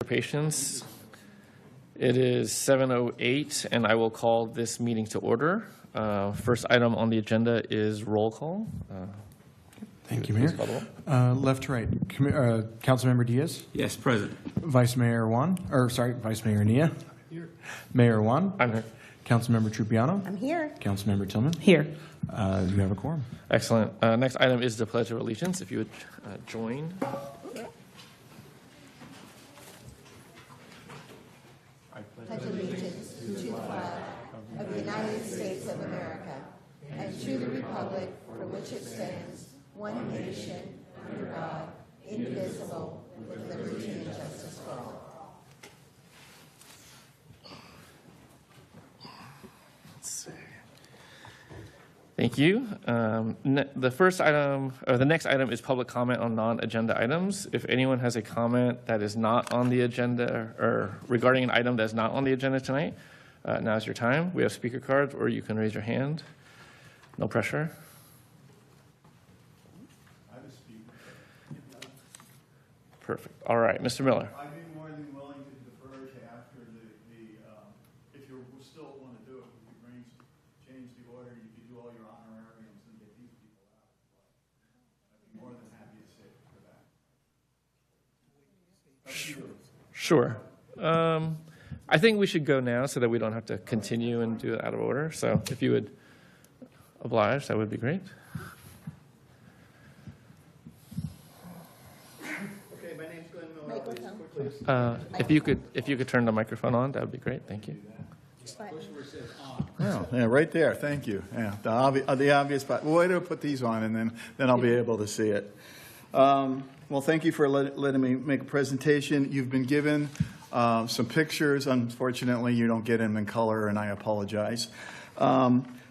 Patience. It is 7:08, and I will call this meeting to order. First item on the agenda is roll call. Thank you, Mayor. Left to right. Councilmember Diaz? Yes, present. Vice Mayor Nia? Here. Mayor Juan? I'm here. Councilmember Trupiano? I'm here. Councilmember Tillman? Here. You have a quorum. Excellent. Next item is the Pledge of Allegiance. If you would join. Pledge allegiance to the flag of the United States of America and to the republic for which it stands, one nation, under God, indivisible, with liberty and justice for all. Let's see. Thank you. The first item, or the next item, is public comment on non-agenda items. If anyone has a comment that is not on the agenda or regarding an item that's not on the agenda tonight, now's your time. We have speaker cards, or you can raise your hand. No pressure. I have a speaker. Perfect. All right, Mr. Miller. I'd be more than willing to defer to after if you still want to do it, we could change the order. You could do all your honorariums and get these people out. I'd be more than happy to sit for that. Sure. I think we should go now so that we don't have to continue and do it out of order. So if you would oblige, that would be great. Okay, my name's Glenn Miller. If you could turn the microphone on, that would be great. Thank you. Oh, yeah, right there. Thank you. Yeah, the obvious part. Well, wait till I put these on, and then I'll be able to see it. Well, thank you for letting me make a presentation. You've been given some pictures. Unfortunately, you don't get them in color, and I apologize.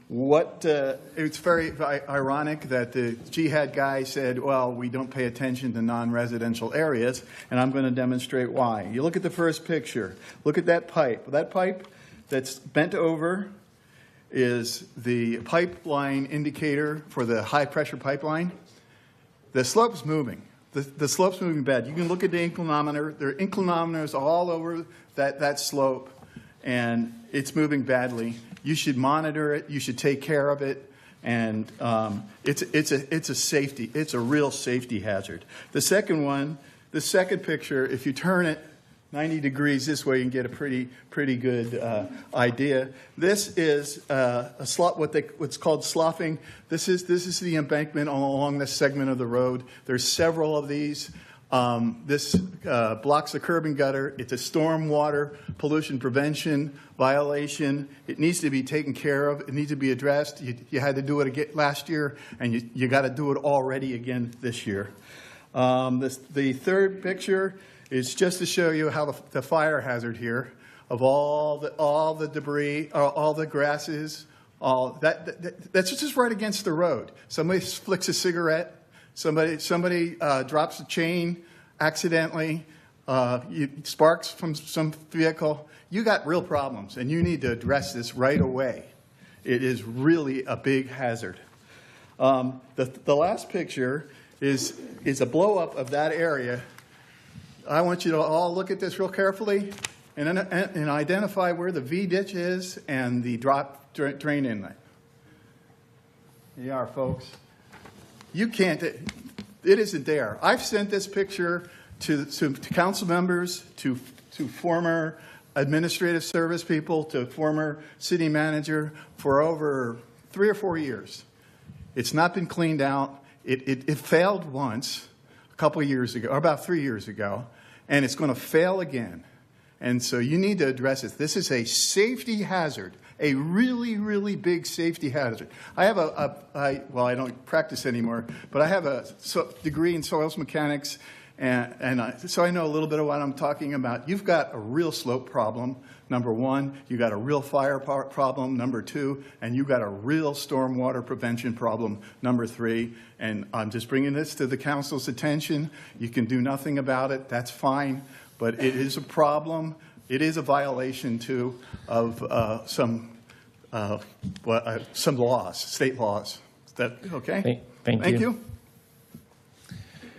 It's very ironic that the jihad guy said, well, we don't pay attention to non-residential areas, and I'm going to demonstrate why. You look at the first picture. Look at that pipe. That pipe that's bent over is the pipeline indicator for the high-pressure pipeline. The slope's moving. The slope's moving bad. You can look at the inclinometer. There are inclinometers all over that slope, and it's moving badly. You should monitor it. You should take care of it, and it's a safety. It's a real safety hazard. The second picture, if you turn it 90 degrees this way, you can get a pretty good idea. This is what's called sloughing. This is the embankment along this segment of the road. There's several of these. This blocks the curb and gutter. It's a stormwater pollution prevention violation. It needs to be taken care of. It needs to be addressed. You had to do it again last year, and you got to do it already again this year. The third picture is just to show you how the fire hazard here of all the debris, all the grasses, that's just right against the road. Somebody flicks a cigarette. Somebody drops a chain accidentally. Sparks from some vehicle. You got real problems, and you need to address this right away. It is really a big hazard. The last picture is a blow up of that area. I want you to all look at this real carefully and identify where the V ditch is and the drop drain inlet. Here you are, folks. You can't. It isn't there. I've sent this picture to council members, to former administrative service people, to former city manager for over 3 or 4 years. It's not been cleaned out. It failed once a couple of years ago, or about 3 years ago, and it's going to fail again. And so you need to address it. This is a safety hazard, a really, really big safety hazard. I have I don't practice anymore, but I have a degree in soils mechanics, so I know a little bit of what I'm talking about. You've got a real slope problem, number one. You've got a real fire problem, number two. And you've got a real stormwater prevention problem, number three. And I'm just bringing this to the council's attention. You can do nothing about it. That's fine. But it is a problem. It is a violation, too, of some laws, state laws. Is that okay? Thank you.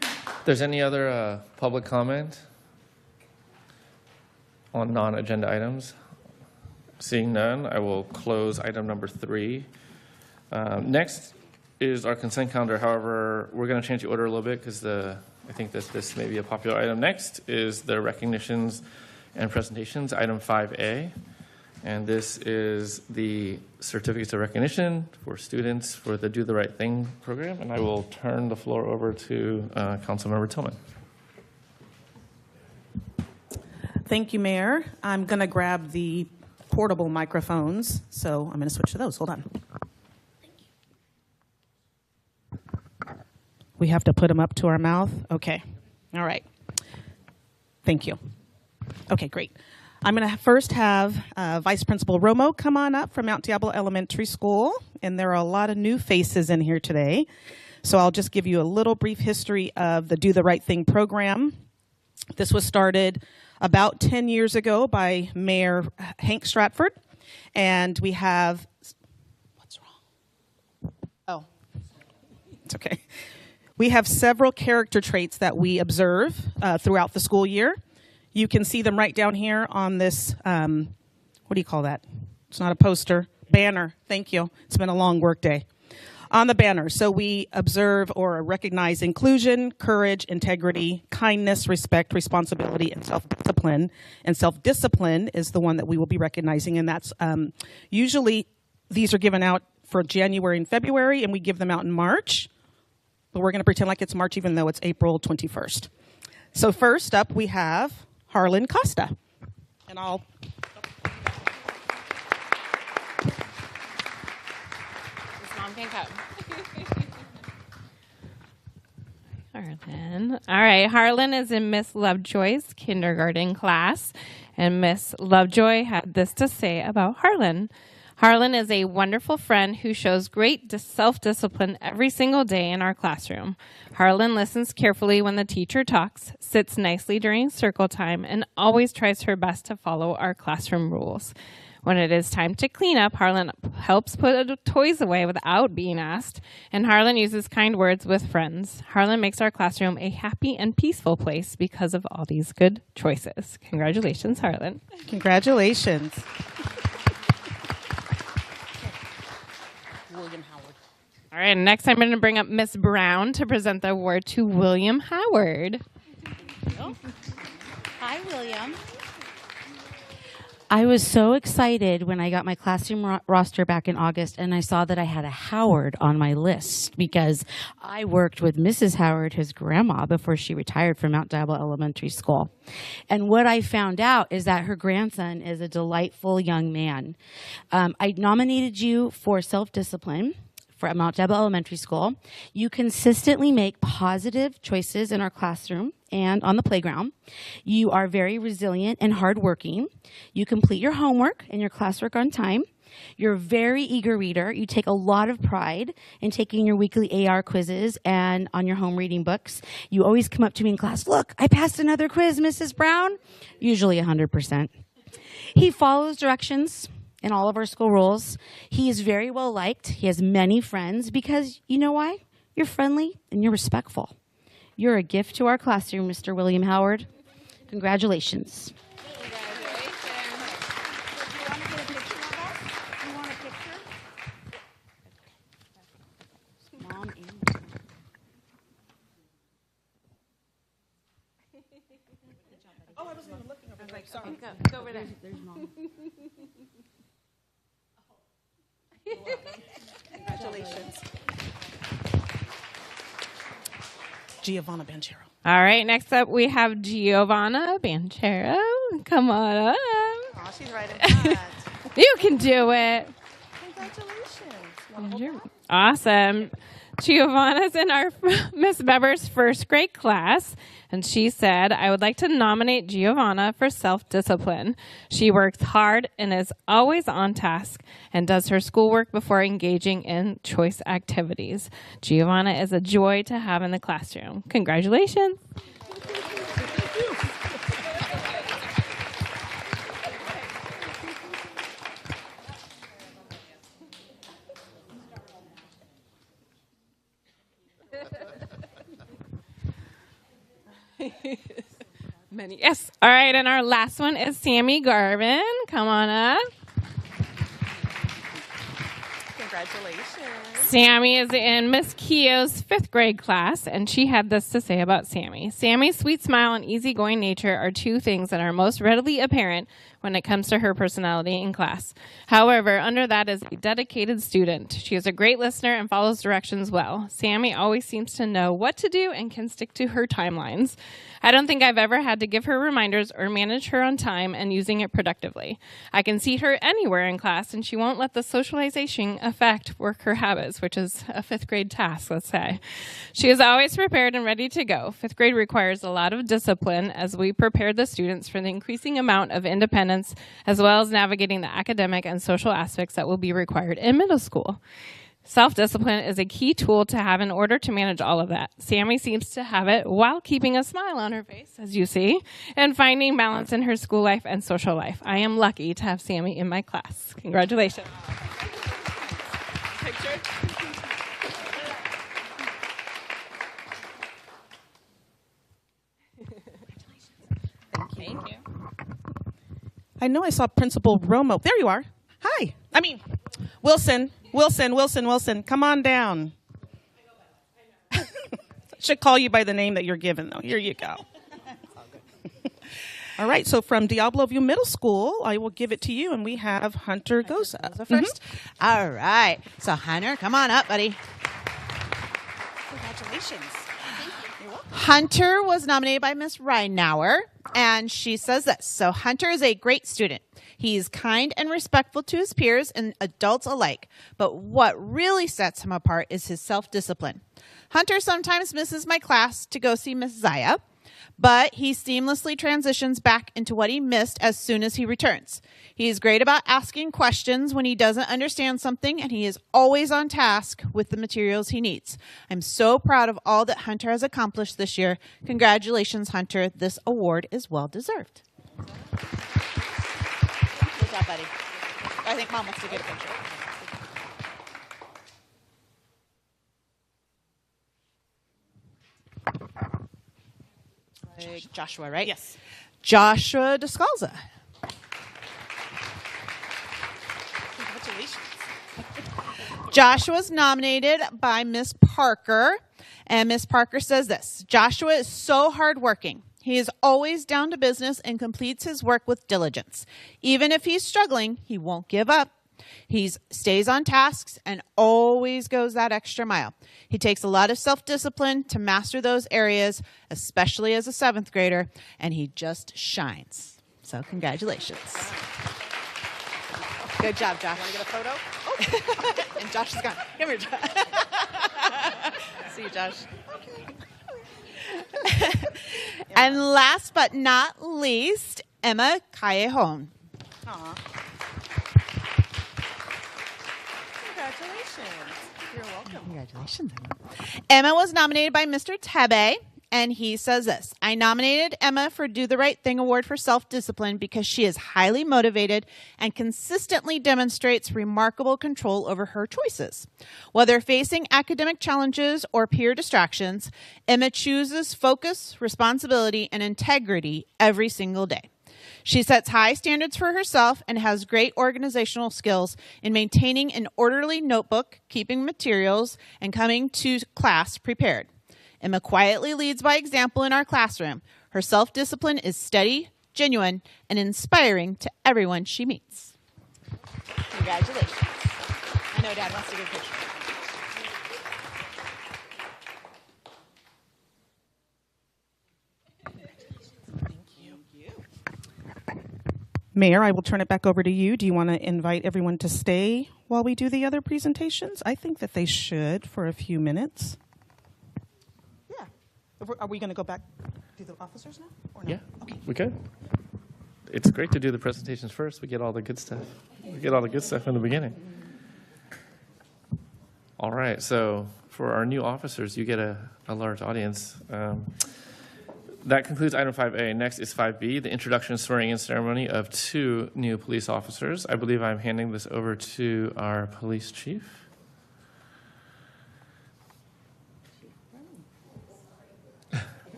If there's any other public comment? on non-agenda items? Seeing none, I will close item number 3. Next is our consent calendar. However, we're going to change the order a little bit because I think that this may be a popular item. Next is the recognitions and presentations, item 5A. And this is the certificates of recognition for students for the Do the Right Thing program. And I will turn the floor over to Councilmember Tillman. Thank you, Mayor. I'm going to grab the portable microphones, so I'm going to switch to those. Hold on. We have to put them up to our mouth? Okay. All right. Thank you. Okay, great. I'm going to first have Vice Principal Romo come on up from Mount Diablo Elementary School, and there are a lot of new faces in here today. So I'll just give you a little brief history of the Do the Right Thing program. This was started about 10 years ago by Mayor Hank Stratford, and we have, what's wrong? Oh, it's okay. We have several character traits that we observe throughout the school year. You can see them right down here on this, what do you call that? It's not a poster, banner. Thank you. It's been a long work day. On the banner, so we observe or recognize inclusion, courage, integrity, kindness, respect, responsibility, and self-discipline. And self-discipline is the one that we will be recognizing, and that's usually these are given out for January and February, and we give them out in March. But we're going to pretend like it's March even though it's April 21st. So first up, we have Harlan Costa. And I'll... Mom can come. Harlan. All right. Harlan is in Miss Lovejoy's kindergarten class, and Miss Lovejoy had this to say about Harlan. Harlan is a wonderful friend who shows great self-discipline every single day in our classroom. Harlan listens carefully when the teacher talks, sits nicely during circle time, and always tries her best to follow our classroom rules. When it is time to clean up, Harlan helps put toys away without being asked, and Harlan uses kind words with friends. Harlan makes our classroom a happy and peaceful place because of all these good choices. Congratulations, Harlan. Congratulations. William Howard. All right, next I'm going to bring up Miss Brown to present the award to William Howard. Hi, William. I was so excited when I got my classroom roster back in August and I saw that I had a Howard on my list because I worked with Mrs. Howard, his grandma, before she retired from Mount Diablo Elementary School. And what I found out is that her grandson is a delightful young man. I nominated you for self-discipline for Mount Diablo Elementary School. You consistently make positive choices in our classroom and on the playground. You are very resilient and hardworking. You complete your homework and your classwork on time. You're a very eager reader. You take a lot of pride in taking your weekly AR quizzes and on your home reading books. You always come up to me in class, look, I passed another quiz, Mrs. Brown. Usually 100%. He follows directions in all of our school rules. He is very well liked. He has many friends because you know why? You're friendly and you're respectful. You're a gift to our classroom, Mr. William Howard. Congratulations. Mom and Oh, I wasn't even looking over there. Sorry. Go over there. there's Mom. Congratulations. Giovanna Banchero. All right, next up we have Giovanna Banchero. Come on up. Oh, she's right in front. You can do it. Congratulations. Awesome. Giovanna's in our Miss Beber's first grade class, and she said, I would like to nominate Giovanna for self-discipline. She works hard and is always on task and does her schoolwork before engaging in choice activities. Giovanna is a joy to have in the classroom. Congratulations. Many, yes. All right, and our last one is Sammy Garvin. Come on up. Congratulations. Sammy is in Miss Keogh's 5th grade class, and she had this to say about Sammy. Sammy's sweet smile and easygoing nature are two things that are most readily apparent when it comes to her personality in class. However, under that is a dedicated student. She is a great listener and follows directions well. Sammy always seems to know what to do and can stick to her timelines. I don't think I've ever had to give her reminders or manage her on time and using it productively. I can see her anywhere in class, and she won't let the socialization effect work her habits, which is a 5th grade task, let's say. She is always prepared and ready to go. 5th grade requires a lot of discipline as we prepare the students for the increasing amount of independence, as well as navigating the academic and social aspects that will be required in middle school. Self-discipline is a key tool to have in order to manage all of that. Sammy seems to have it while keeping a smile on her face, as you see, and finding balance in her school life and social life. I am lucky to have Sammy in my class. Congratulations. Picture. Thank you. I know I saw Principal Romo. There you are. Hi. Wilson. Come on down. Should call you by the name that you're given, though. Here you go. All right. So from Diablo View Middle School, I will give it to you, and we have Hunter Goza. First. All right. So Hunter, come on up, buddy. Congratulations. Hunter was nominated by Miss Reinauer, and she says this. So Hunter is a great student. He's kind and respectful to his peers and adults alike. But what really sets him apart is his self-discipline. Hunter sometimes misses my class to go see Miss Zaya, but he seamlessly transitions back into what he missed as soon as he returns. He's great about asking questions when he doesn't understand something, and he is always on task with the materials he needs. I'm so proud of all that Hunter has accomplished this year. Congratulations, Hunter. This award is well deserved. Good job, buddy. I think Mom wants to get a picture. Joshua, right? Yes. Joshua Descalza. Congratulations. Joshua's nominated by Miss Parker, and Miss Parker says this. Joshua is so hardworking. He is always down to business and completes his work with diligence. Even if he's struggling, he won't give up. He stays on tasks and always goes that extra mile. He takes a lot of self-discipline to master those areas, especially as a 7th grader, and he just shines. So congratulations. Good job, Josh. Want to get a photo? Oh. And Josh is gone. Come here, Josh. See you, Josh. And last but not least, Emma Callejon. Aw. Congratulations. You're welcome. Congratulations, Emma was nominated by Mr. Tebe, and he says this. I nominated Emma for Do the Right Thing Award for Self-Discipline because she is highly motivated and consistently demonstrates remarkable control over her choices. Whether facing academic challenges or peer distractions, Emma chooses focus, responsibility, and integrity every single day. She sets high standards for herself and has great organizational skills in maintaining an orderly notebook, keeping materials, and coming to class prepared. Emma quietly leads by example in our classroom. Her self-discipline is steady, genuine, and inspiring to everyone she meets. Congratulations. I know Dad wants to get a picture. Mayor, I will turn it back over to you. Do you want to invite everyone to stay while we do the other presentations? I think that they should for a few minutes. Yeah. Are we going to go back to the officers now? Or no? Yeah, Okay. we could. It's great to do the presentations first. We get all the good stuff. We get all the good stuff in the beginning. All right, so for our new officers, you get a large audience. That concludes item 5A. Next is 5B, the introduction and swearing-in ceremony of 2 new police officers. I believe I'm handing this over to our police chief.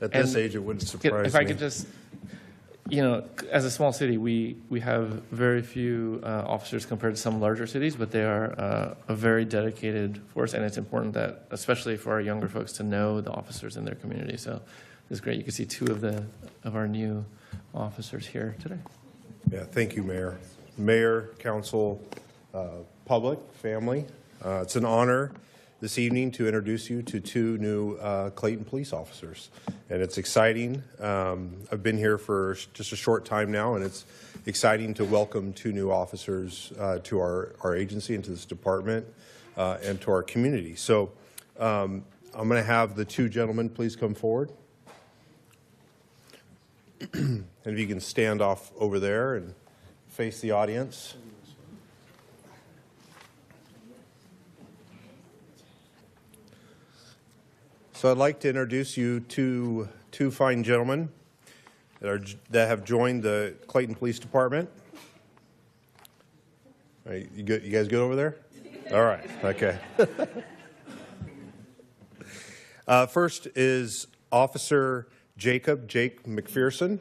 At this And age, it wouldn't surprise if I me. could just, as a small city, we have very few officers compared to some larger cities, but they are a very dedicated force, and it's important that, especially for our younger folks, to know the officers in their community. So it's great. You can see two of our new officers here today. Yeah, thank you, Mayor. Mayor, council, public, family. It's an honor this evening to introduce you to two new Clayton police officers. And it's exciting. I've been here for just a short time now, and it's exciting to welcome two new officers to our agency and to this department and to our community. So I'm going to have the two gentlemen please come forward. And if you can stand off over there and face the audience. So I'd like to introduce you to two fine gentlemen that have joined the Clayton Police Department. All right, you guys good over there? All right, okay. First is Officer Jake McPherson.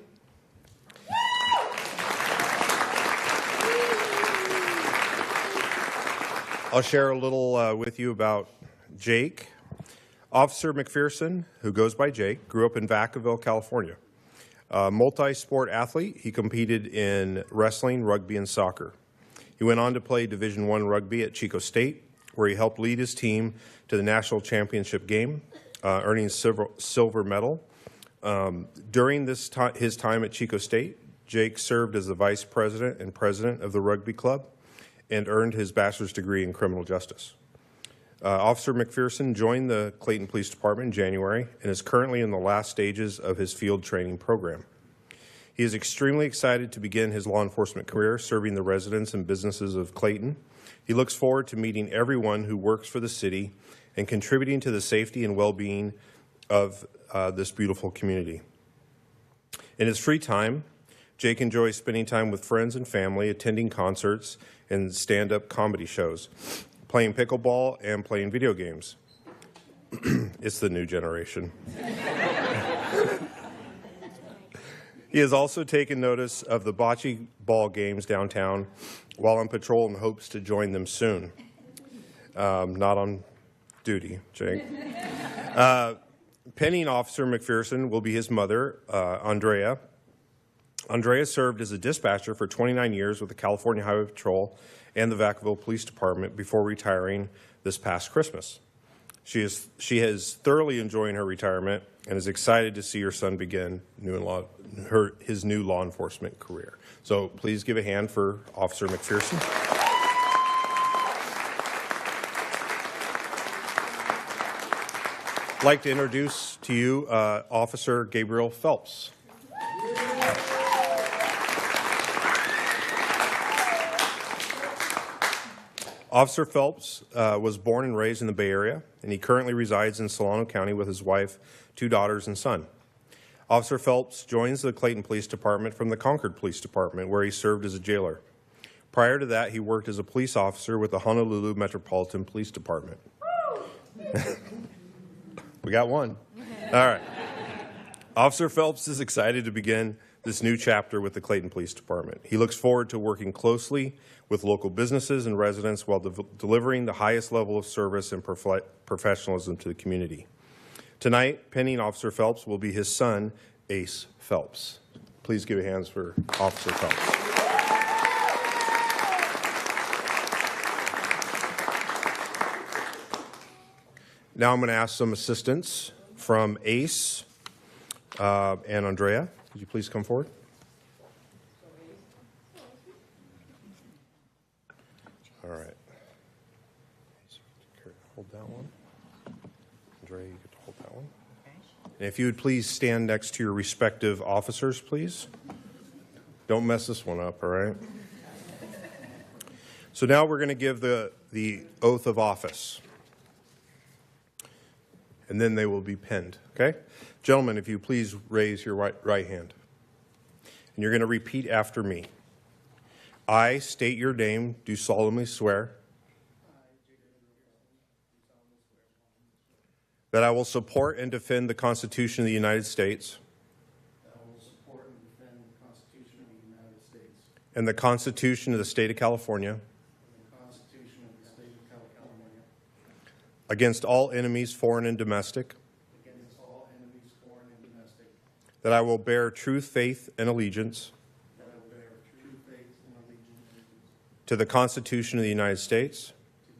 I'll share a little with you about Jake. Officer McPherson, who goes by Jake, grew up in Vacaville, California. A multi-sport athlete, he competed in wrestling, rugby, and soccer. He went on to play Division I rugby at Chico State, where he helped lead his team to the national championship game, earning a silver medal. During his time at Chico State, Jake served as the vice president and president of the rugby club and earned his bachelor's degree in criminal justice. Officer McPherson joined the Clayton Police Department in January and is currently in the last stages of his field training program. He is extremely excited to begin his law enforcement career serving the residents and businesses of Clayton. He looks forward to meeting everyone who works for the city and contributing to the safety and well-being of this beautiful community. In his free time, Jake enjoys spending time with friends and family, attending concerts and stand-up comedy shows, playing pickleball, and playing video games. It's the new generation. He has also taken notice of the bocce ball games downtown while on patrol and hopes to join them soon. Not on duty, Jake. Penning Officer McPherson will be his mother, Andrea. Andrea served as a dispatcher for 29 years with the California Highway Patrol and the Vacaville Police Department before retiring this past Christmas. She is thoroughly enjoying her retirement and is excited to see her son begin his new law enforcement career. So please give a hand for Officer McPherson. I'd like to introduce to you Officer Gabriel Phelps. Officer Phelps was born and raised in the Bay Area, and he currently resides in Solano County with his wife, 2 daughters, and son. Officer Phelps joins the Clayton Police Department from the Concord Police Department, where he served as a jailer. Prior to that, he worked as a police officer with the Honolulu Metropolitan Police Department. We got one. All right. Officer Phelps is excited to begin this new chapter with the Clayton Police Department. He looks forward to working closely with local businesses and residents while delivering the highest level of service and professionalism to the community. Tonight, penning Officer Phelps will be his son, Ace Phelps. Please give a hand for Officer Phelps. Now I'm going to ask some assistance from Ace and Andrea. Could you please come forward? All right. Hold that one. Andrea, you get to hold that one. And if you would please stand next to your respective officers, please. Don't mess this one up, all right? So now we're going to give the oath of office. And then they will be pinned, okay? Gentlemen, if you please raise your right hand. And you're going to repeat after me. I state your name, do solemnly swear that I will support and defend the Constitution of the United States that I will support and defend the Constitution of the United States and the Constitution of the State of California and the Constitution of the State of California against all enemies, foreign and domestic, against all enemies, foreign and domestic, that I will bear true faith and allegiance that I will bear true faith and allegiance to the Constitution of the United States to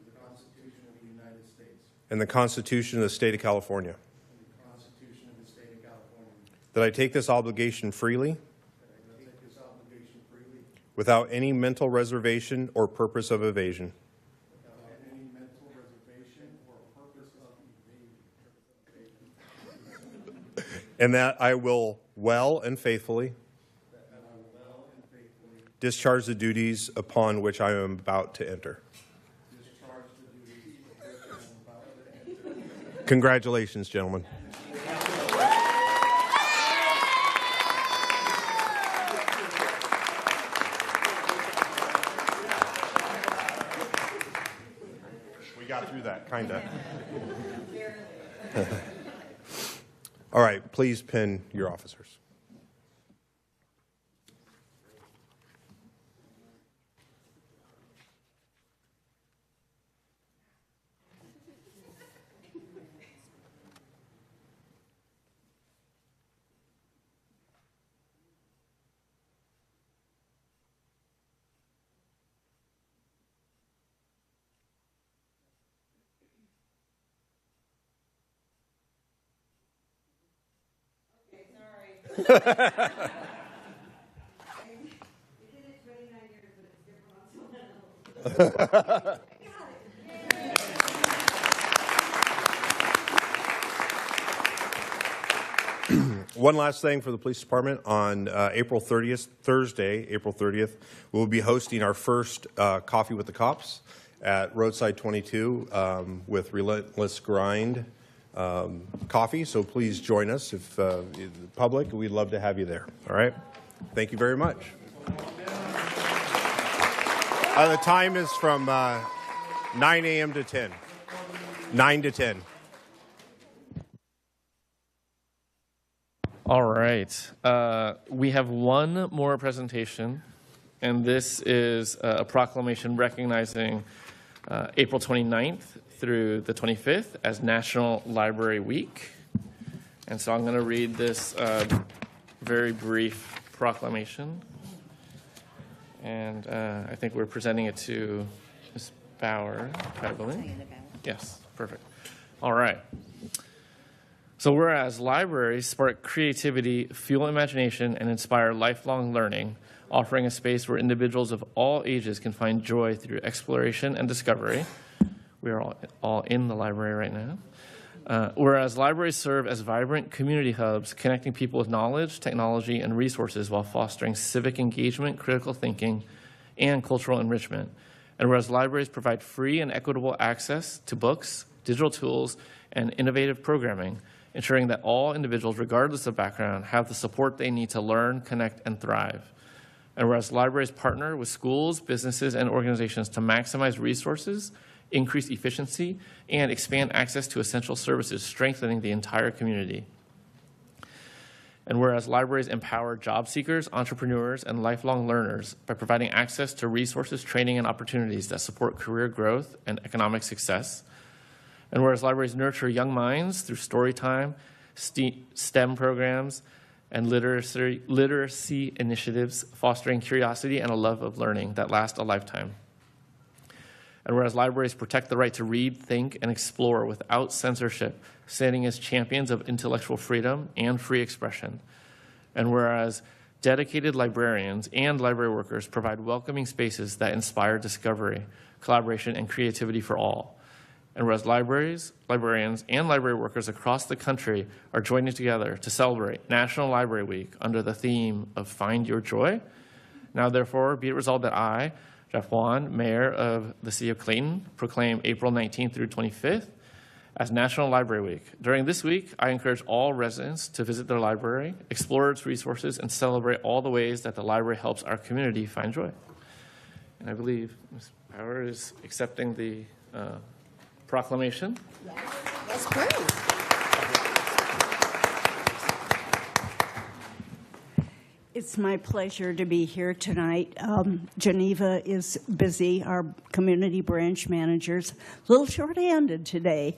the Constitution of the United States and the Constitution of the State of California, and the Constitution of the State of California, that I take this obligation freely that I take this obligation freely without any mental reservation or purpose of evasion, without any mental reservation or purpose of evasion, and that I will well and faithfully that I will well and faithfully discharge the duties upon which I am about to enter. discharge the duties of which I am about to enter. Congratulations, gentlemen. We got through that, kind of. All right, please pin your officers. One last thing for the police department. On April 30th, Thursday, April 30th, we'll be hosting our first Coffee with the Cops at Roadside 22 with Relentless Grind coffee. So please join us. If the public, we'd love to have you there. All right. Thank you very much. The time is from 9 a.m. to 10. 9 to 10. All right. We have one more presentation, and this is a proclamation recognizing April 29th through the 25th as National Library Week. And so I'm going to read this very brief proclamation. And I think we're presenting it to Ms. Bauer, I believe. Yes, perfect. All right. So whereas libraries spark creativity, fuel imagination, and inspire lifelong learning, offering a space where individuals of all ages can find joy through exploration and discovery. We are all in the library right now. Whereas libraries serve as vibrant community hubs, connecting people with knowledge, technology, and resources while fostering civic engagement, critical thinking, and cultural enrichment. And whereas libraries provide free and equitable access to books, digital tools, and innovative programming, ensuring that all individuals, regardless of background, have the support they need to learn, connect, and thrive. And whereas libraries partner with schools, businesses, and organizations to maximize resources, increase efficiency, and expand access to essential services, strengthening the entire community. And whereas libraries empower job seekers, entrepreneurs, and lifelong learners by providing access to resources, training, and opportunities that support career growth and economic success. And whereas libraries nurture young minds through story time, STEM programs, and literacy initiatives, fostering curiosity and a love of learning that last a lifetime. And whereas libraries protect the right to read, think, and explore without censorship, standing as champions of intellectual freedom and free expression. And whereas dedicated librarians and library workers provide welcoming spaces that inspire discovery, collaboration, and creativity for all. And whereas libraries, librarians, and library workers across the country are joining together to celebrate National Library Week under the theme of Find Your Joy, now therefore be it resolved that I, Jeff Wan, Mayor of the City of Clayton, proclaim April 19th through 25th as National Library Week. During this week, I encourage all residents to visit their library, explore its resources, and celebrate all the ways that the library helps our community find joy. And I believe Ms. Power is accepting the proclamation. Yes, please. It's my pleasure to be here tonight. Geneva is busy, our community branch managers, a little short-handed today.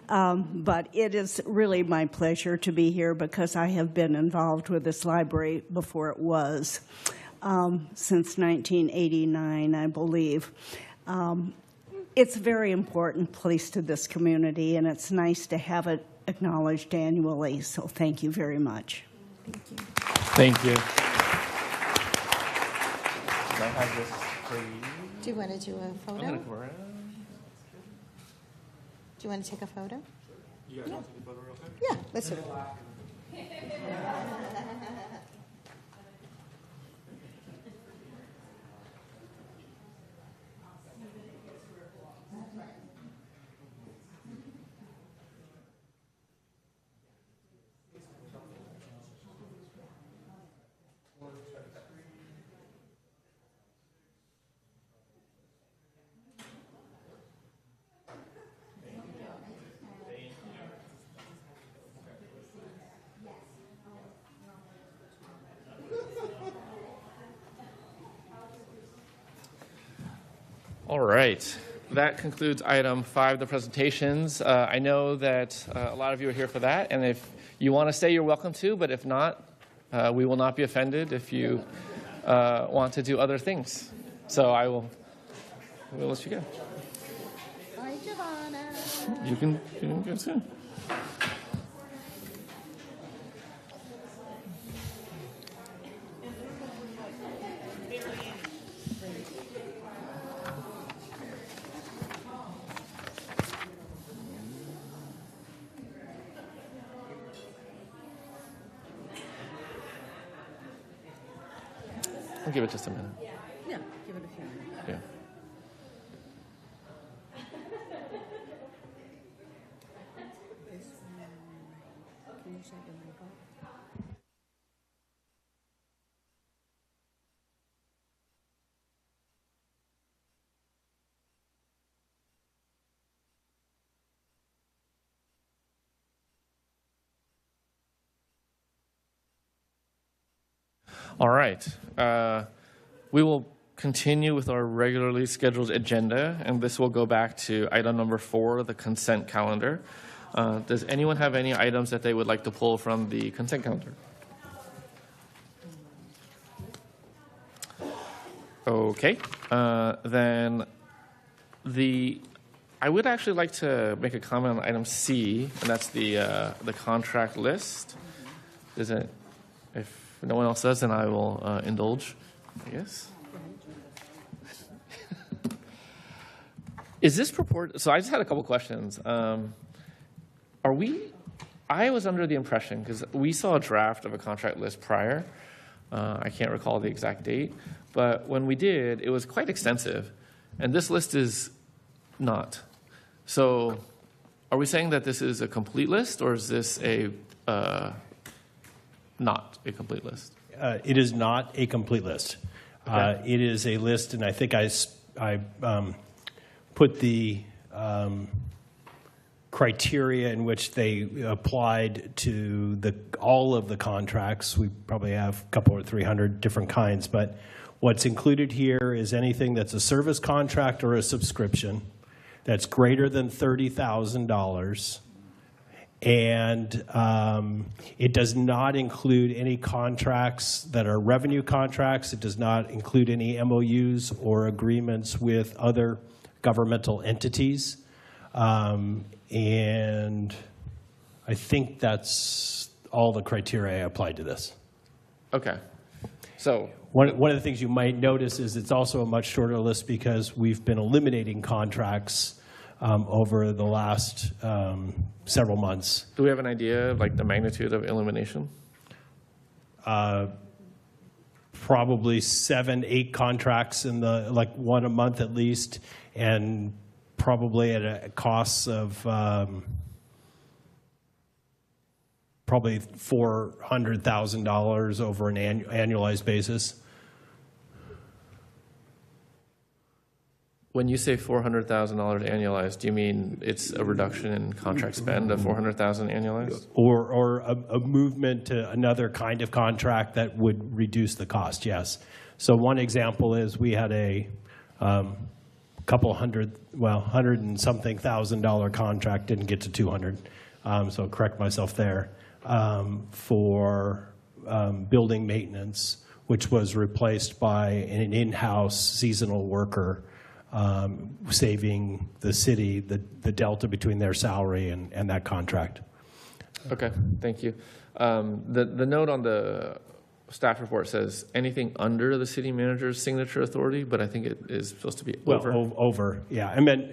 But it is really my pleasure to be here because I have been involved with this library before it was, since 1989, I believe. It's a very important place to this community, and it's nice to have it acknowledged annually. So thank you very much. Thank you. Thank you. Can I have this, please? Do you want to do a I'm photo? gonna come around. Do you want to take a photo? You guys want to take a photo real quick? Yeah, let's do it. All right. That concludes item 5, the presentations. I know that a lot of you are here for that, and if you want to stay, you're welcome to, but if not, we will not be offended if you want to do other things. So we'll let you go. Bye, Giovanna. You can go soon. I'll give it just a minute. Yeah, give it a few minutes. Yeah. Can you shut your mic off? All right. We will continue with our regularly scheduled agenda, and this will go back to item number 4, the consent calendar. Does anyone have any items that they would like to pull from the consent calendar? Okay. Then I would actually like to make a comment on item C, and that's the contract list. Is it? If no one else does, then I will indulge, I guess. Is this purport? So I just had a couple questions. I was under the impression, because we saw a draft of a contract list prior. I can't recall the exact date, but when we did, it was quite extensive, and this list is not. So are we saying that this is a complete list, or is this not a complete list? It is not a complete list. Okay. It is a list, and I think I put the criteria in which they applied to all of the contracts. We probably have a couple or 300 different kinds, but what's included here is anything that's a service contract or a subscription that's greater than $30,000. And it does not include any contracts that are revenue contracts. It does not include any MOUs or agreements with other governmental entities. And I think that's all the criteria I applied to this. Okay. So one of the things you might notice is it's also a much shorter list because we've been eliminating contracts over the last several months. do we have an idea of like the magnitude of elimination? Probably 7, 8 contracts in like one a month at least, and probably at a cost of probably $400,000 over an annualized basis. When you say $400,000 annualized, do you mean it's a reduction in contract spend of $400,000 annualized? Or a movement to another kind of contract that would reduce the cost, yes. So one example is we had a couple hundred, well, $100 and something thousand contract, didn't get to 200, so correct myself there, for building maintenance, which was replaced by an in-house seasonal worker, saving the city the delta between their salary and that contract. Okay, thank you. The note on the staff report says anything under the city manager's signature authority, but I think it is supposed to be over. Well, over, yeah. I meant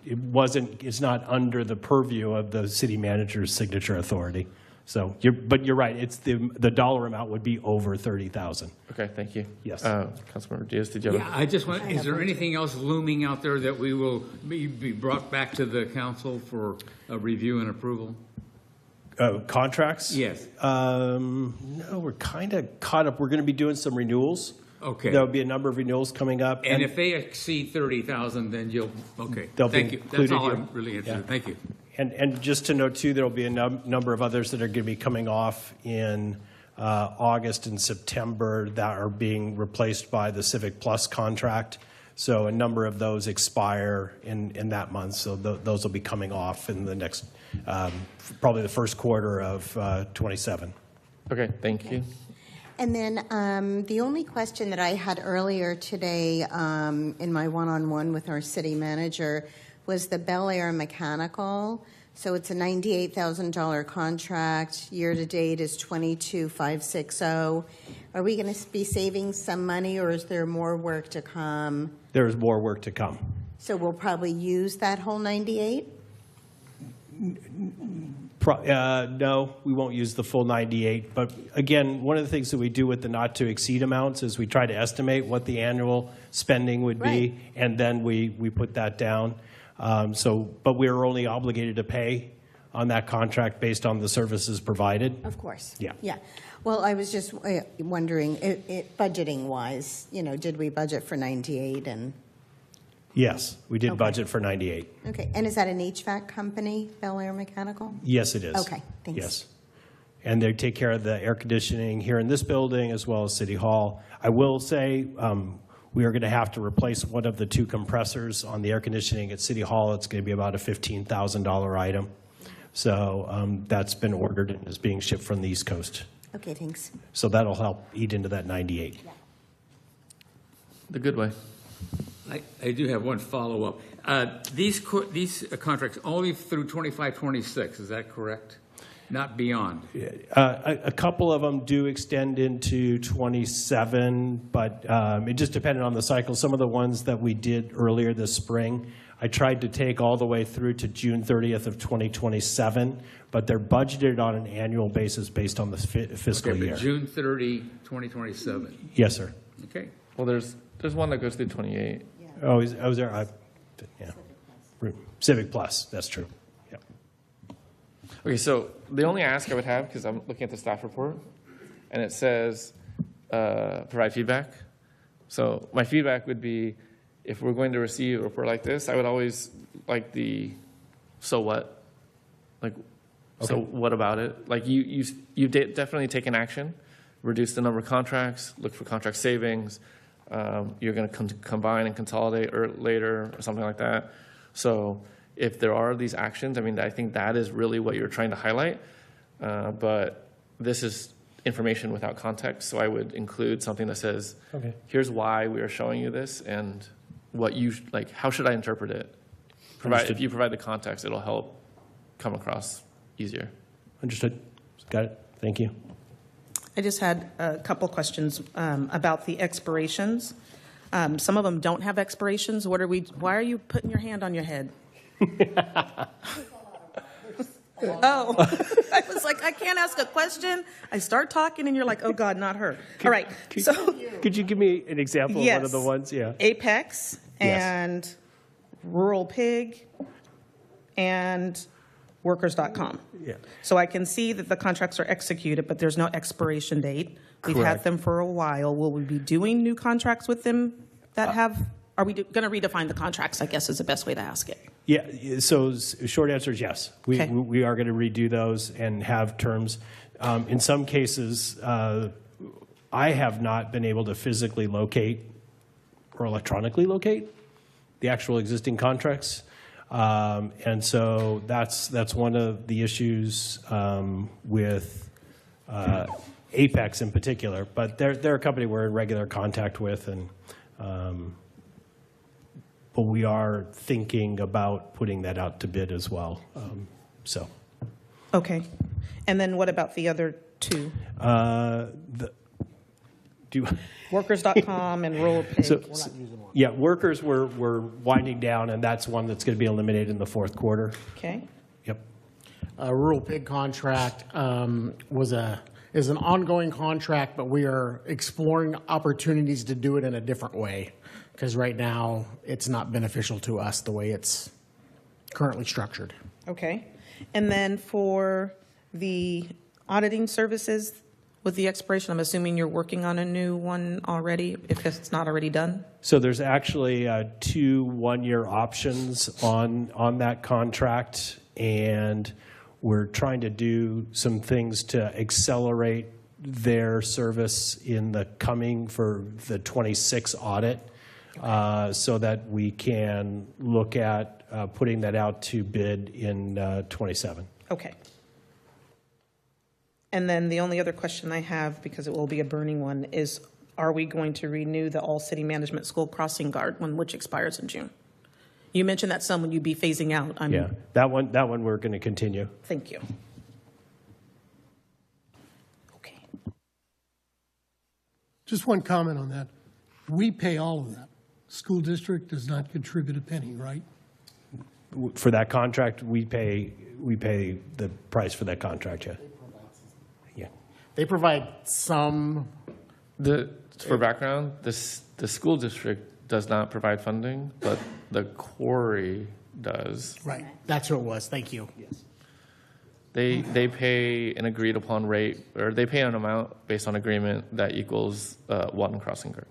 it's not under the purview of the city manager's signature authority. So, but you're right. It's the dollar amount would be over 30,000. Okay, thank you. Yes. Councilmember Diaz, did you have? Yeah, I just want. Is there anything else looming out there that we will be brought back to the council for a review and approval? Contracts? Yes. No, we're kind of caught up. We're going to be doing some renewals. Okay. There'll be a number of renewals coming up. And if they exceed 30,000, then you'll. Okay. They'll Thank be you. That's all included. I'm really interested in. Thank you. And just to note, too, there will be a number of others that are going to be coming off in August and September that are being replaced by the Civic Plus contract. So a number of those expire in that month. So those will be coming off in the next, probably the first quarter of 27. Okay, thank you. And then the only question that I had earlier today in my one-on-one with our city manager was the Bel Air Mechanical. So it's a $98,000 contract. Year to date is $22,560. Are we going to be saving some money, or is there more work to come? There is more work to come. So we'll probably use that whole 98? No, we won't use the full 98. But again, one of the things that we do with the not to exceed amounts is we try to estimate what the annual spending would Right. be, and then we put that down. But we're only obligated to pay on that contract based on the services provided. Of course. Yeah. Yeah. Well, I was just wondering, budgeting-wise, did we budget for 98? And Yes, we did Okay. budget for 98. okay, and is that an HVAC company, Bel Air Mechanical? Yes, it is. Okay, thanks. Yes. And they take care of the air conditioning here in this building as well as City Hall. I will say we are going to have to replace one of the two compressors on the air conditioning at City Hall. It's going to be about a $15,000 item. So that's been ordered and is being shipped from the East Coast. Okay, thanks. So that'll help eat into that 98. The good way. I do have one follow-up. These contracts only through 25-26, is that correct? Not beyond? A couple of them do extend into 27, but it just depended on the cycle. Some of the ones that we did earlier this spring, I tried to take all the way through to June 30th of 2027, but they're budgeted on an annual basis based on the fiscal Okay, year. but June 30, 2027. Yes, sir. Okay. Well, there's one that goes through 28. Oh, I was there. Yeah. Civic Plus, that's true. Yeah. Okay, so the only ask I would have, because I'm looking at the staff report, and it says provide feedback. So my feedback would be, if we're going to receive a report like this, I would always like the so what? Like, so what about it? Like you've definitely taken action, reduce the number of contracts, look for contract savings. You're going to combine and consolidate later or something like that. So if there are these actions, I mean, I think that is really what you're trying to highlight. But this is information without context, so I would include something that says, here's why we are showing you this, and what you like. How should I interpret it? If you provide the context, it'll help come across easier. Understood. Got it. Thank you. I just had a couple questions about the expirations. Some of them don't have expirations. Why are you putting your hand on your head? Oh, I was like, I can't ask a question. I start talking and you're like, oh God, not her. All right. Could you give me an example of one of the ones? Yeah. Apex and Rural Pig and workers.com. Yeah. So I can see that the contracts are executed, but there's no expiration date. We've had Correct. them for a while. Will we be doing new contracts with them that have Are we going to redefine the contracts, I guess, is the best way to ask it? Yeah, so short answer is yes. We Okay. we are going to redo those and have terms. In some cases, I have not been able to physically locate or electronically locate the actual existing contracts. And so that's one of the issues with Apex in particular. But they're a company we're in regular contact with, and but we are thinking about putting that out to bid as well. So. Okay. And then what about the other two? Workers.com and Rural Pig. Yeah, workers we're winding down, and that's one that's going to be eliminated in the fourth quarter. Okay. Yep. Rural Pig contract is an ongoing contract, but we are exploring opportunities to do it in a different way, because right now it's not beneficial to us the way it's currently structured. Okay. And then for the auditing services, with the expiration, I'm assuming you're working on a new one already, if it's not already done? So there's actually 2 one-year options on that contract, and we're trying to do some things to accelerate their service in the coming for the 26 audit, so that we can look at putting that out to bid in 27. Okay. And then the only other question I have, because it will be a burning one, is are we going to renew the All City Management School Crossing Guard one, which expires in June? You mentioned that some you'd be phasing out. Yeah, that one we're going to continue. Thank you. Okay. Just one comment on that. We pay all of that. School district does not contribute a penny, right? For that contract, we pay the price for that contract, yeah. Yeah. They provide some. For background, the school district does not provide funding, but the quarry does. Right. That's who it was. Thank you. Yes. They pay an agreed upon rate, or they pay an amount based on agreement that equals one crossing guard.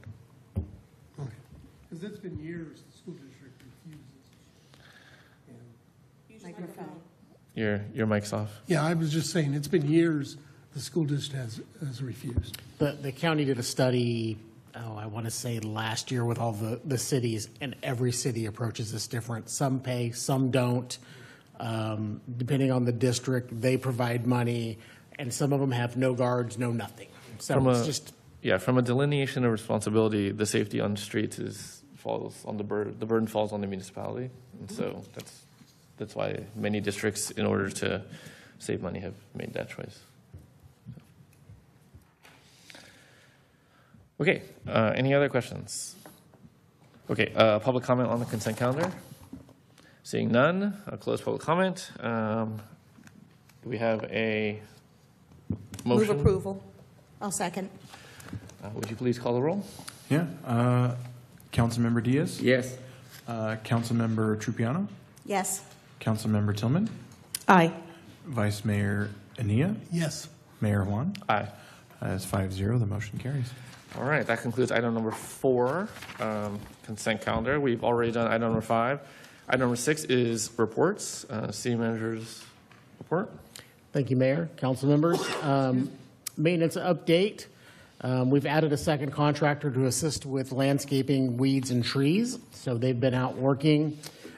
Okay. Because it's been years the school district refuses. Microphone. Your mic's off. Yeah, I was just saying, it's been years the school district has refused. The county did a study, I want to say last year, with all the cities, and every city approaches this different. Some pay, some don't. Depending on the district, they provide money, and some of them have no guards, no nothing. So from a delineation of responsibility, the safety on streets falls on the burden falls on the municipality, and so that's why many districts, in order to save money, have made that choice. Okay, any other questions? Okay, public comment on the consent calendar? Seeing none, I'll close public comment. Do we have a motion? Move approval. I'll second. Would you please call the roll? Yeah. Councilmember Diaz? Yes. Councilmember Trupiano? Yes. Councilmember Tillman? Aye. Vice Mayor Ania? Yes. Mayor Juan? Aye. As 5-0, the motion carries. All right, that concludes item number 4, consent calendar. We've already done item number 5. Item number 6 is reports. City Manager's report. Thank you, Mayor, council members. Maintenance update. We've added a second contractor to assist with landscaping, weeds, and trees. So they've been out working.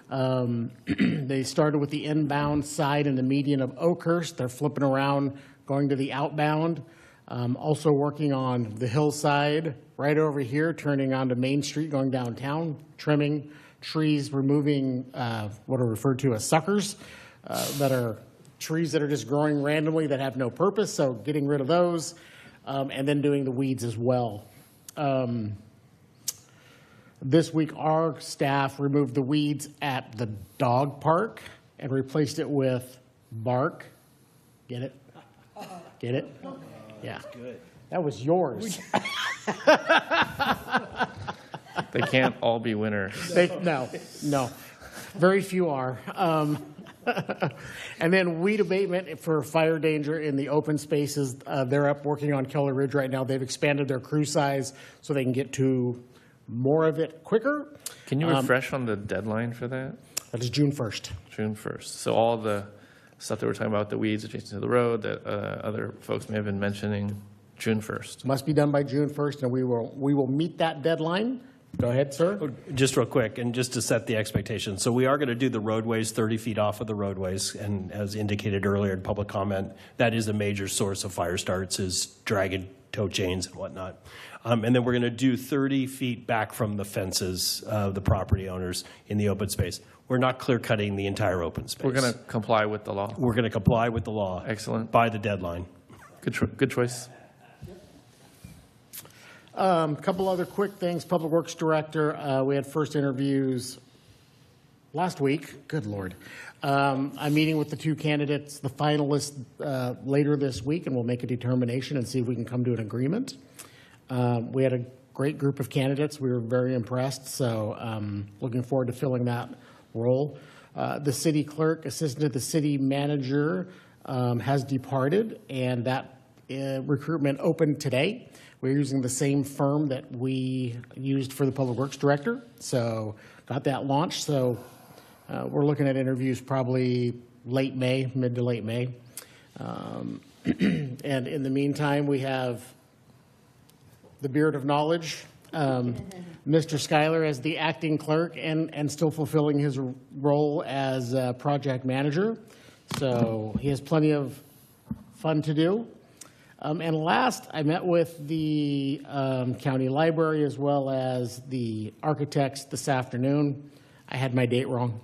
They started with the inbound side and the median of Oakhurst. They're flipping around, going to the outbound. Also working on the hillside right over here, turning onto Main Street, going downtown, trimming trees, removing what are referred to as suckers, that are trees that are just growing randomly that have no purpose, so getting rid of those, and then doing the weeds as well. This week, our staff removed the weeds at the dog park and replaced it with bark. Get it? Get it? Yeah. That was yours. They can't all be winners. No. Very few are. And then weed abatement for fire danger in the open spaces. They're up working on Keller Ridge right now. They've expanded their crew size so they can get to more of it quicker. Can you refresh on the deadline for that? That is June 1st. June 1st. So all the stuff that we're talking about, the weeds adjacent to the road that other folks may have been mentioning, June 1st. Must be done by June 1st, and we will meet that deadline. Go ahead, sir. Just real quick, and just to set the expectation. So we are going to do the roadways 30 feet off of the roadways, and as indicated earlier in public comment, that is a major source of fire starts, is dragging tow chains and whatnot. And then we're going to do 30 feet back from the fences of the property owners in the open space. We're not clear cutting the entire open space. We're going to comply with the law. We're going to comply with the law. Excellent. By the deadline. Good choice. A couple other quick things. Public Works Director, we had first interviews last week. Good Lord. I'm meeting with the two candidates, the finalists, later this week, and we'll make a determination and see if we can come to an agreement. We had a great group of candidates. We were very impressed, so looking forward to filling that role. The city clerk, assistant to the city manager, has departed, and that recruitment opened today. We're using the same firm that we used for the Public Works Director, so got that launched. So we're looking at interviews probably late May, mid to late May. And in the meantime, we have the Beard of Knowledge, Mr. Schuyler as the acting clerk and still fulfilling his role as project manager. So he has plenty of fun to do. And last, I met with the county library as well as the architects this afternoon. I had my date wrong.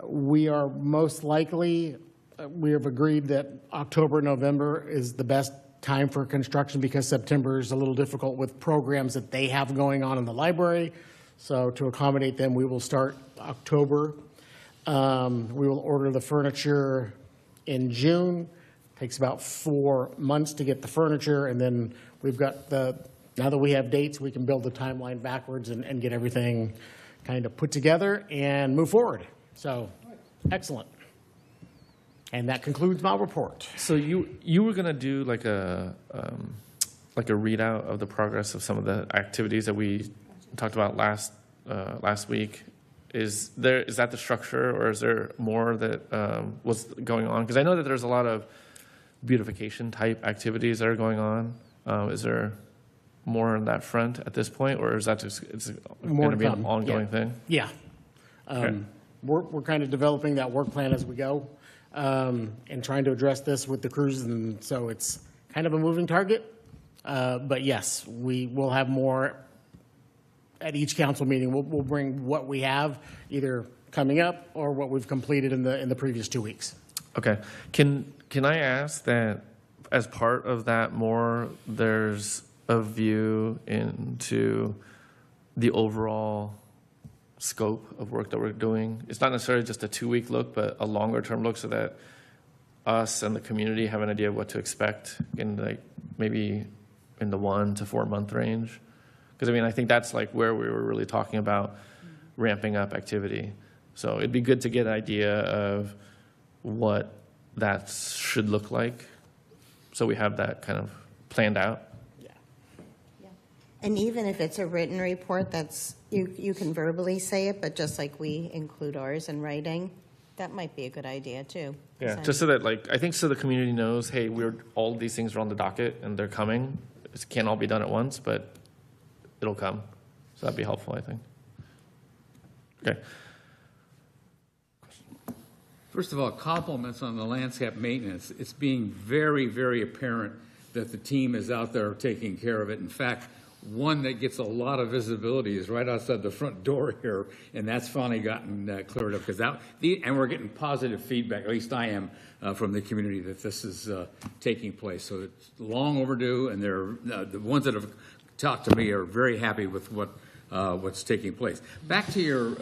We are most likely, we have agreed that October, November is the best time for construction because September is a little difficult with programs that they have going on in the library. So to accommodate them, we will start October. We will order the furniture in June. Takes about 4 months to get the furniture, and then we've got now that we have dates, we can build the timeline backwards and get everything kind of put together and move forward. So, excellent. And that concludes my report. So you were going to do like a readout of the progress of some of the activities that we talked about last week. Is that the structure, or is there more that was going on? Because I know that there's a lot of beautification type activities that are going on. Is there more on that front at this point, or is that just it's going to be an ongoing thing? Yeah. Okay. We're kind of developing that work plan as we go and trying to address this with the crews, and so it's kind of a moving target. But yes, we will have more at each council meeting. We'll bring what we have either coming up or what we've completed in the previous 2 weeks. Okay. Can I ask that as part of that more, there's a view into the overall scope of work that we're doing? It's not necessarily just a 2-week look, but a longer term look, so that us and the community have an idea of what to expect in maybe in the 1 to 4 month range. Because I think that's where we were really talking about ramping up activity. So it'd be good to get an idea of what that should look like, so we have that kind of planned out. And even if it's a written report, that's you can verbally say it, but just like we include ours in writing, that might be a good idea too. Yeah, just so that I think so the community knows, hey, all these things are on the docket and they're coming. It can't all be done at once, but it'll come. So that'd be helpful, I think. Okay. First of all, compliments on the landscape maintenance. It's being very, very apparent that the team is out there taking care of it. In fact, one that gets a lot of visibility is right outside the front door here, and that's finally gotten cleared up and we're getting positive feedback. At least I am from the community that this is taking place. So it's long overdue, and the ones that have talked to me are very happy with what's taking place. Back to your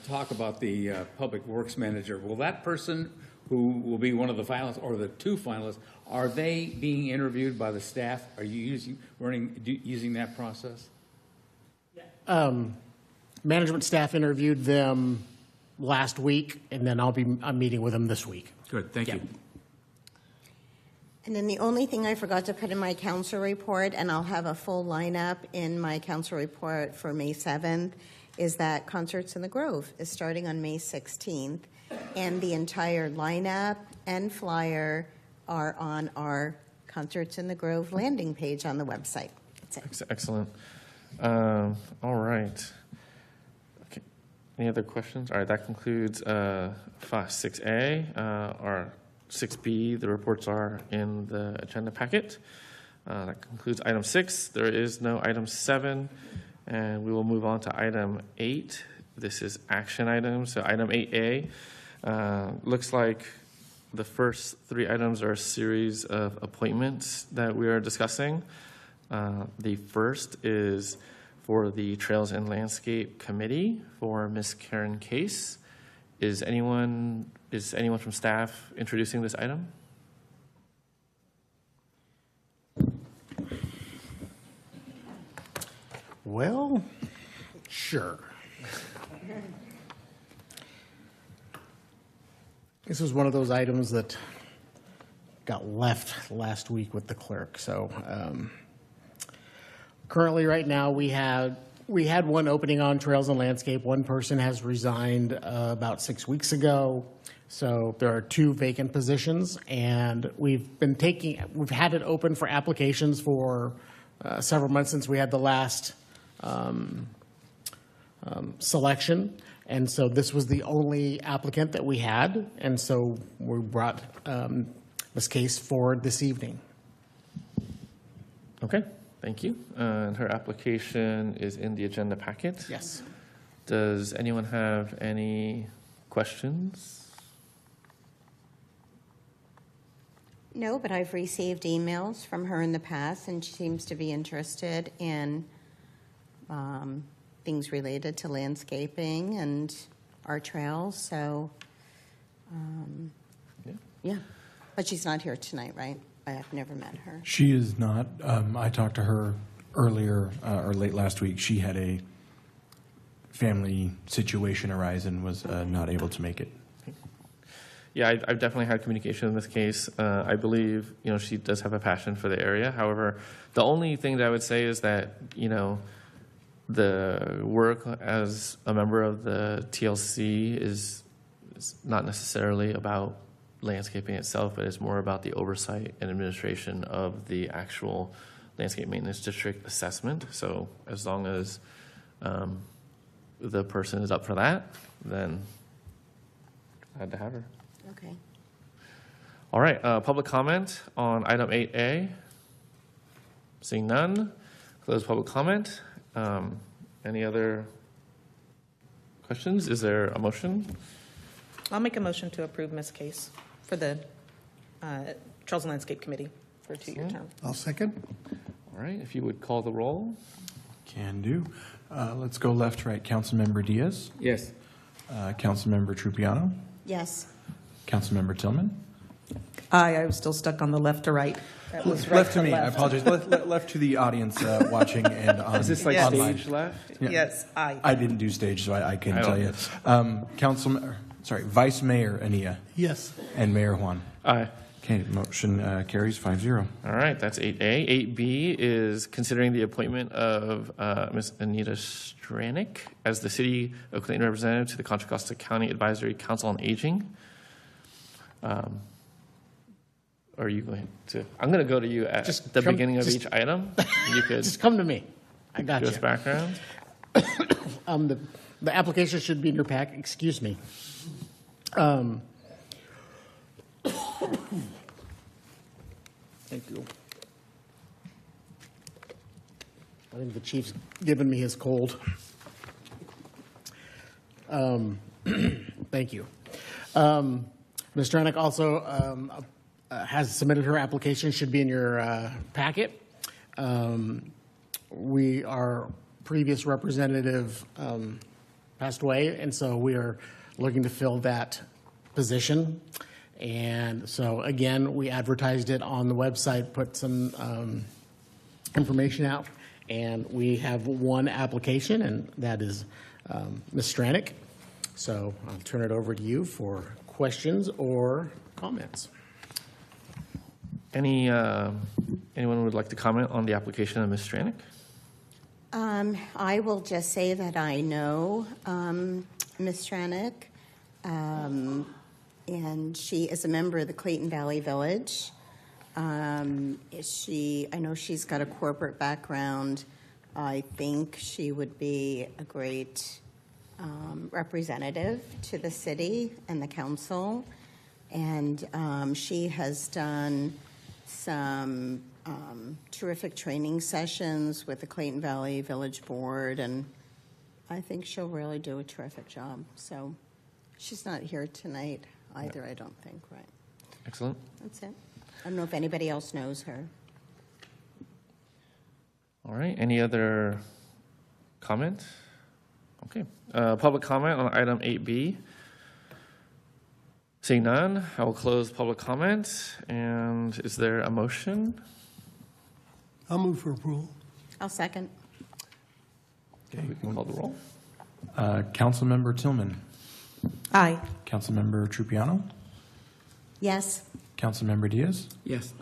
talk about the public works manager. Will that person who will be one of the finalists, or the two finalists, are they being interviewed by the staff? Are you using that process? Management staff interviewed them last week, and then I'm meeting with them this week. Good, thank you. And then the only thing I forgot to put in my council report, and I'll have a full lineup in my council report for May 7th, is that Concerts in the Grove is starting on May 16th. And the entire lineup and flyer are on our Concerts in the Grove landing page on the website. That's it. Excellent. All right. Okay. Any other questions? All right, that concludes 6A. Our 6B, the reports are in the agenda packet. That concludes item 6. There is no item 7, and we will move on to item 8. This is action items. So item 8A looks like the first 3 items are a series of appointments that we are discussing. The first is for the Trails and Landscape Committee for Ms. Karen Case. Is anyone from staff introducing this item? Well, sure. This was one of those items that got left last week with the clerk. So currently, right now, we had one opening on Trails and Landscape. One person has resigned about 6 weeks ago. So there are 2 vacant positions, and we've had it open for applications for several months since we had the last selection. And so this was the only applicant that we had, and so we brought Ms. Case forward this evening. Okay, thank you. And her application is in the agenda packet. Yes. Does anyone have any questions? No, but I've received emails from her in the past, and she seems to be interested in things related to landscaping and our trails. So, yeah. But she's not here tonight, right? I've never met her. She is not. I talked to her earlier or late last week. She had a family situation arise and was not able to make it. Yeah, I've definitely had communication in this case. I believe, she does have a passion for the area. However, the only thing that I would say is that, the work as a member of the TLC is not necessarily about landscaping itself, but it's more about the oversight and administration of the actual landscape maintenance district assessment. So as long as the person is up for that, then glad to have her. Okay. All right, public comment on item 8A. Seeing none, close public comment. Any other questions? Is there a motion? I'll make a motion to approve Ms. Case for the Trails and Landscape Committee for a 2-year term. I'll second. All right, if you would call the roll. Can do. Let's go left to right. Councilmember Diaz. Yes. Councilmember Trupiano. Yes. Councilmember Tillman. I was still stuck on the left to right. That was right Left to me. I apologize. Left to the audience watching and on. Is this like online. stage left? Yeah. Yes, I didn't do stage, so I couldn't tell you. Vice Mayor Ania. Yes. And Mayor Juan. Aye. Okay, motion carries 5-0. All right, that's 8A. 8B is considering the appointment of Ms. Anita Stranick as the City of Clayton representative to the Contra Costa County Advisory Council on Aging. Are you going to? I'm going to go to you at the beginning of each item. You could just come to me. I got you. Give us background. The application should be in your pack. Excuse me. Thank you. I think the chief's given me his cold. Thank you. Ms. Stranick also has submitted her application, should be in your packet. Our previous representative passed away, and so we are looking to fill that position. And so, again, we advertised it on the website, put some information out, and we have one application, and that is Ms. Stranick. So I'll turn it over to you for questions or comments. Anyone would like to comment on the application of Ms. Stranick? I will just say that I know Ms. Stranick, and she is a member of the Clayton Valley Village. I know she's got a corporate background. I think she would be a great representative to the city and the council. And she has done some terrific training sessions with the Clayton Valley Village Board, and I think she'll really do a terrific job. So she's not here tonight either, I don't think, right? Excellent. That's it. I don't know if anybody else knows her. All right, any other comment? Okay, public comment on item 8B. Seeing none, I will close public comment. And is there a motion? I'll move for approval. I'll second. Okay, we can call the roll. Councilmember Tillman. Aye. Councilmember Trupiano. Yes. Councilmember Diaz. Yes.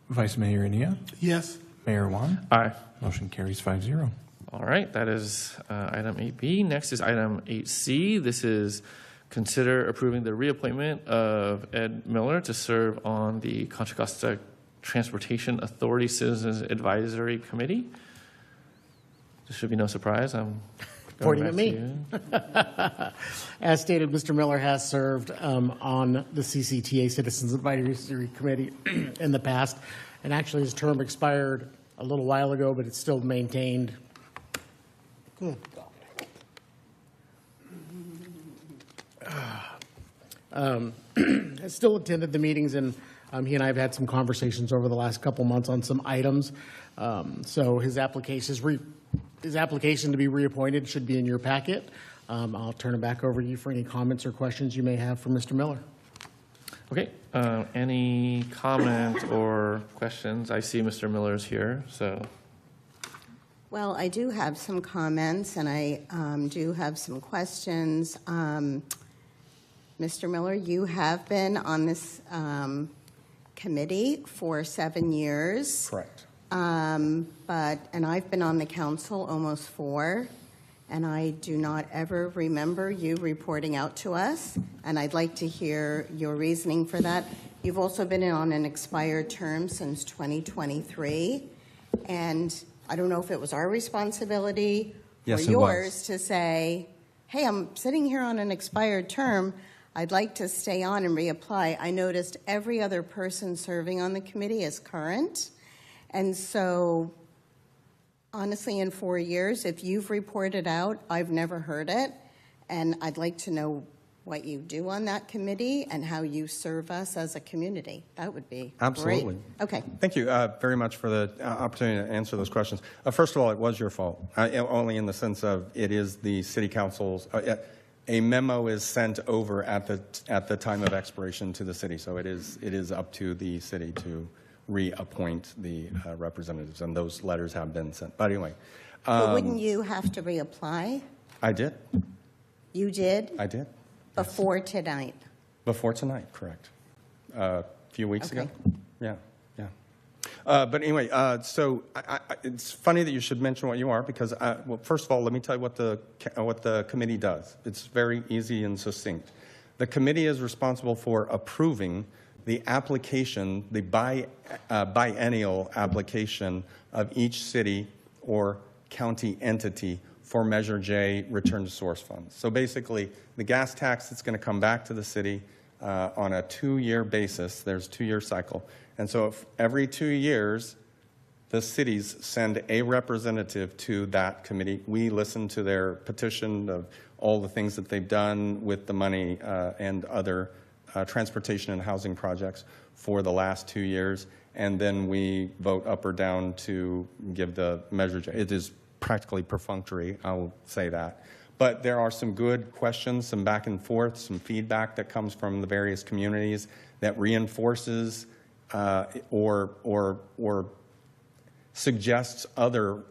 Vice Mayor Inia. Yes. Mayor Juan. Aye. Motion carries 5-0. All right, that is item 8B. Next is item 8C. This is consider approving the reappointment of Ed Miller to serve on the Contra Costa Transportation Authority Citizens Advisory Committee. This should be no surprise. I'm Pointing at going me. back to you. As stated, Mr. Miller has served on the CCTA Citizens Advisory Committee in the past, and actually his term expired a little while ago, but it's still maintained. Has still attended the meetings, and he and I have had some conversations over the last couple months on some items. So his application to be reappointed should be in your packet. I'll turn it back over to you for any comments or questions you may have for Mr. Miller. Okay, any comment or questions? I see Mr. Miller's here, so. Well, I do have some comments, and I do have some questions. Mr. Miller, you have been on this committee for 7 years. Correct. And I've been on the council almost 4, and I do not ever remember you reporting out to us, and I'd like to hear your reasoning for that. You've also been on an expired term since 2023, and I don't know if it was our responsibility or yours to say, hey, I'm sitting here on an expired term. I'd like to stay on and reapply. I noticed every other person serving on the committee is current. And so, honestly, in 4 years, if you've reported out, I've never heard it. And I'd like to know what you do on that committee and how you serve us as a community. That would be Absolutely. great. Okay. Thank you very much for the opportunity to answer those questions. First of all, it was your fault, only in the sense of it is the city council's. A memo is sent over at the time of expiration to the city, so it is up to the city to reappoint the representatives, and those letters have been sent. But anyway. But wouldn't you have to reapply? I did. You did? I did. Before tonight? Before tonight, correct. A few weeks ago. Yeah. But anyway, so it's funny that you should mention what you are, because, well, first of all, let me tell you what the committee does. It's very easy and succinct. The committee is responsible for approving the application, the biennial application of each city or county entity for Measure J return to source funds. So basically, the gas tax that's going to come back to the city on a 2-year basis, there's a 2-year cycle. And so if every 2 years, the cities send a representative to that committee. We listen to their petition of all the things that they've done with the money and other transportation and housing projects for the last 2 years, and then we vote up or down to give the Measure J. It is practically perfunctory, I will say that. But there are some good questions, some back and forth, some feedback that comes from the various communities that reinforces or suggests other,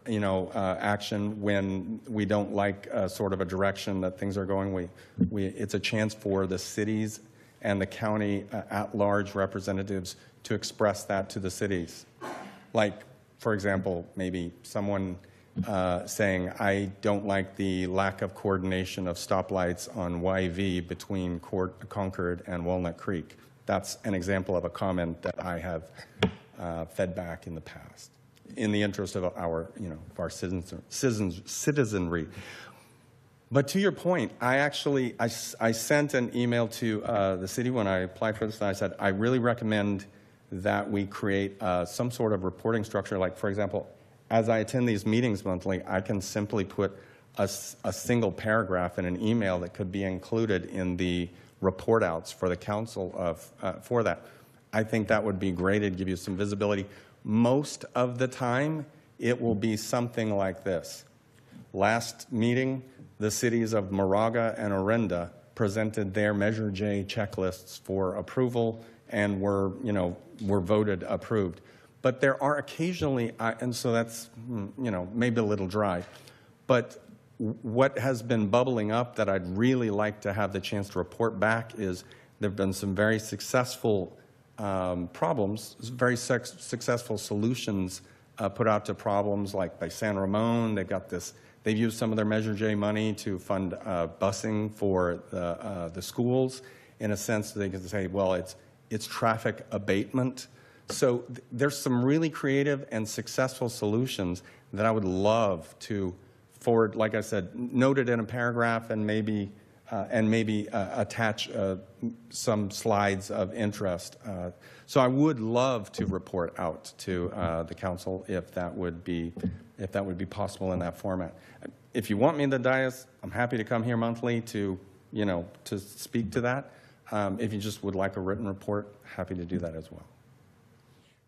action when we don't like sort of a direction that things are going. It's a chance for the cities and the county at-large representatives to express that to the cities. Like, for example, maybe someone saying, I don't like the lack of coordination of stoplights on YV between Concord and Walnut Creek. That's an example of a comment that I have fed back in the past, in the interest of our, of our citizenry. But to your point, I sent an email to the city when I applied for this, and I said, I really recommend that we create some sort of reporting structure. Like, for example, as I attend these meetings monthly, I can simply put a single paragraph in an email that could be included in the report outs for the council for that. I think that would be great. It'd give you some visibility. Most of the time, it will be something like this. Last meeting, the cities of Moraga and Orinda presented their Measure J checklists for approval and were voted approved. But there are occasionally, and so that's, maybe a little dry, but what has been bubbling up that I'd really like to have the chance to report back is there have been some very successful problems, very successful solutions put out to problems, like by San Ramon. They've used some of their Measure J money to fund busing for the schools. In a sense, they can say, well, it's traffic abatement. So there's some really creative and successful solutions that I would love to forward, like I said, noted in a paragraph and maybe attach some slides of interest. So I would love to report out to the council if that would be possible in that format. If you want me in the dais, I'm happy to come here monthly to speak to that. If you just would like a written report, happy to do that as well.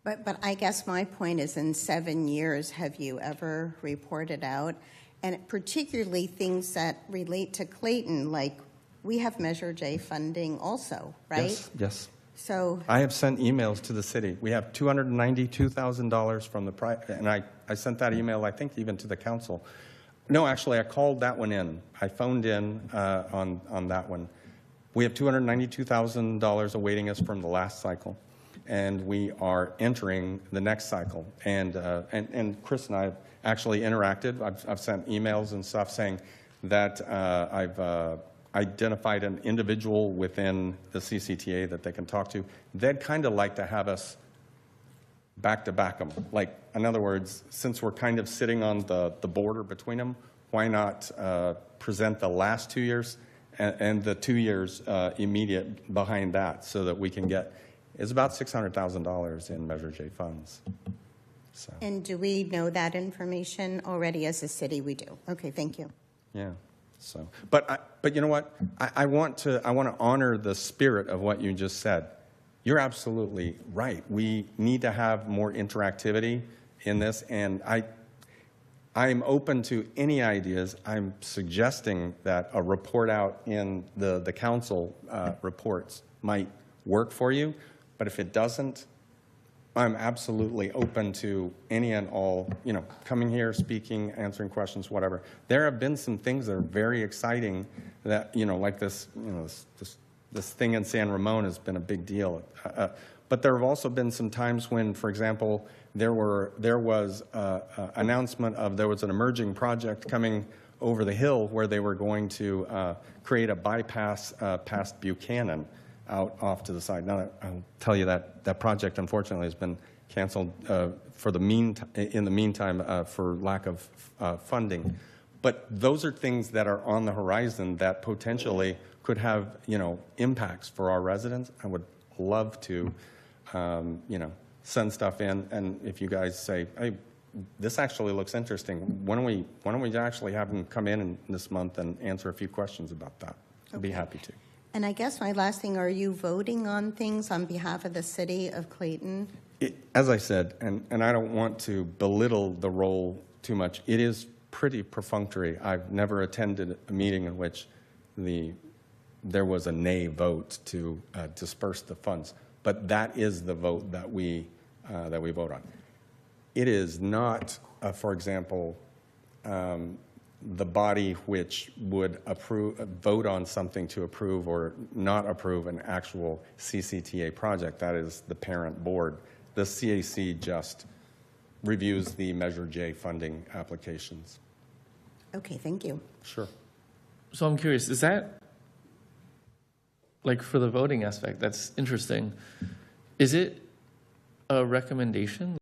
But I guess my point is, in 7 years, have you ever reported out? And particularly things that relate to Clayton, like we have Measure J funding also, right? Yes. So I have sent emails to the city. We have $292,000 from the and I sent that email, I think, even to the council. No, actually, I called that one in. I phoned in on that one. We have $292,000 awaiting us from the last cycle, and we are entering the next cycle. And Chris and I have actually interacted. I've sent emails and stuff saying that I've identified an individual within the CCTA that they can talk to. They'd kind of like to have us back-to-back them. Like, in other words, since we're kind of sitting on the border between them, why not present the last 2 years and the 2 years immediate behind that, so that we can get, it's about $600,000 in Measure J funds. So. And do we know that information already as a city? We do. Okay, thank you. Yeah. So, but you know what? I want to honor the spirit of what you just said. You're absolutely right. We need to have more interactivity in this, and I'm open to any ideas. I'm suggesting that a report out in the council reports might work for you, but if it doesn't, I'm absolutely open to any and all, coming here, speaking, answering questions, whatever. There have been some things that are very exciting that, like this, this thing in San Ramon has been a big deal. But there have also been some times when, for example, there was announcement of there was an emerging project coming over the hill where they were going to create a bypass past Buchanan, out off to the side. Now, I'll tell you that project, unfortunately, has been canceled in the meantime for lack of funding. But those are things that are on the horizon that potentially could have, impacts for our residents. I would love to, send stuff in, and if you guys say, hey, this actually looks interesting, why don't we actually have them come in this month and answer a few questions about that? I'd be happy to. And I guess my last thing, are you voting on things on behalf of the city of Clayton? As I said, and I don't want to belittle the role too much, it is pretty perfunctory. I've never attended a meeting in which there was a nay vote to disperse the funds, but that is the vote that we vote on. It is not, for example, the body which would vote on something to approve or not approve an actual CCTA project. That is the parent board. The CAC just reviews the Measure J funding applications. Okay, thank you. Sure. So I'm curious, is that, like for the voting aspect, that's interesting. Is it a recommendation?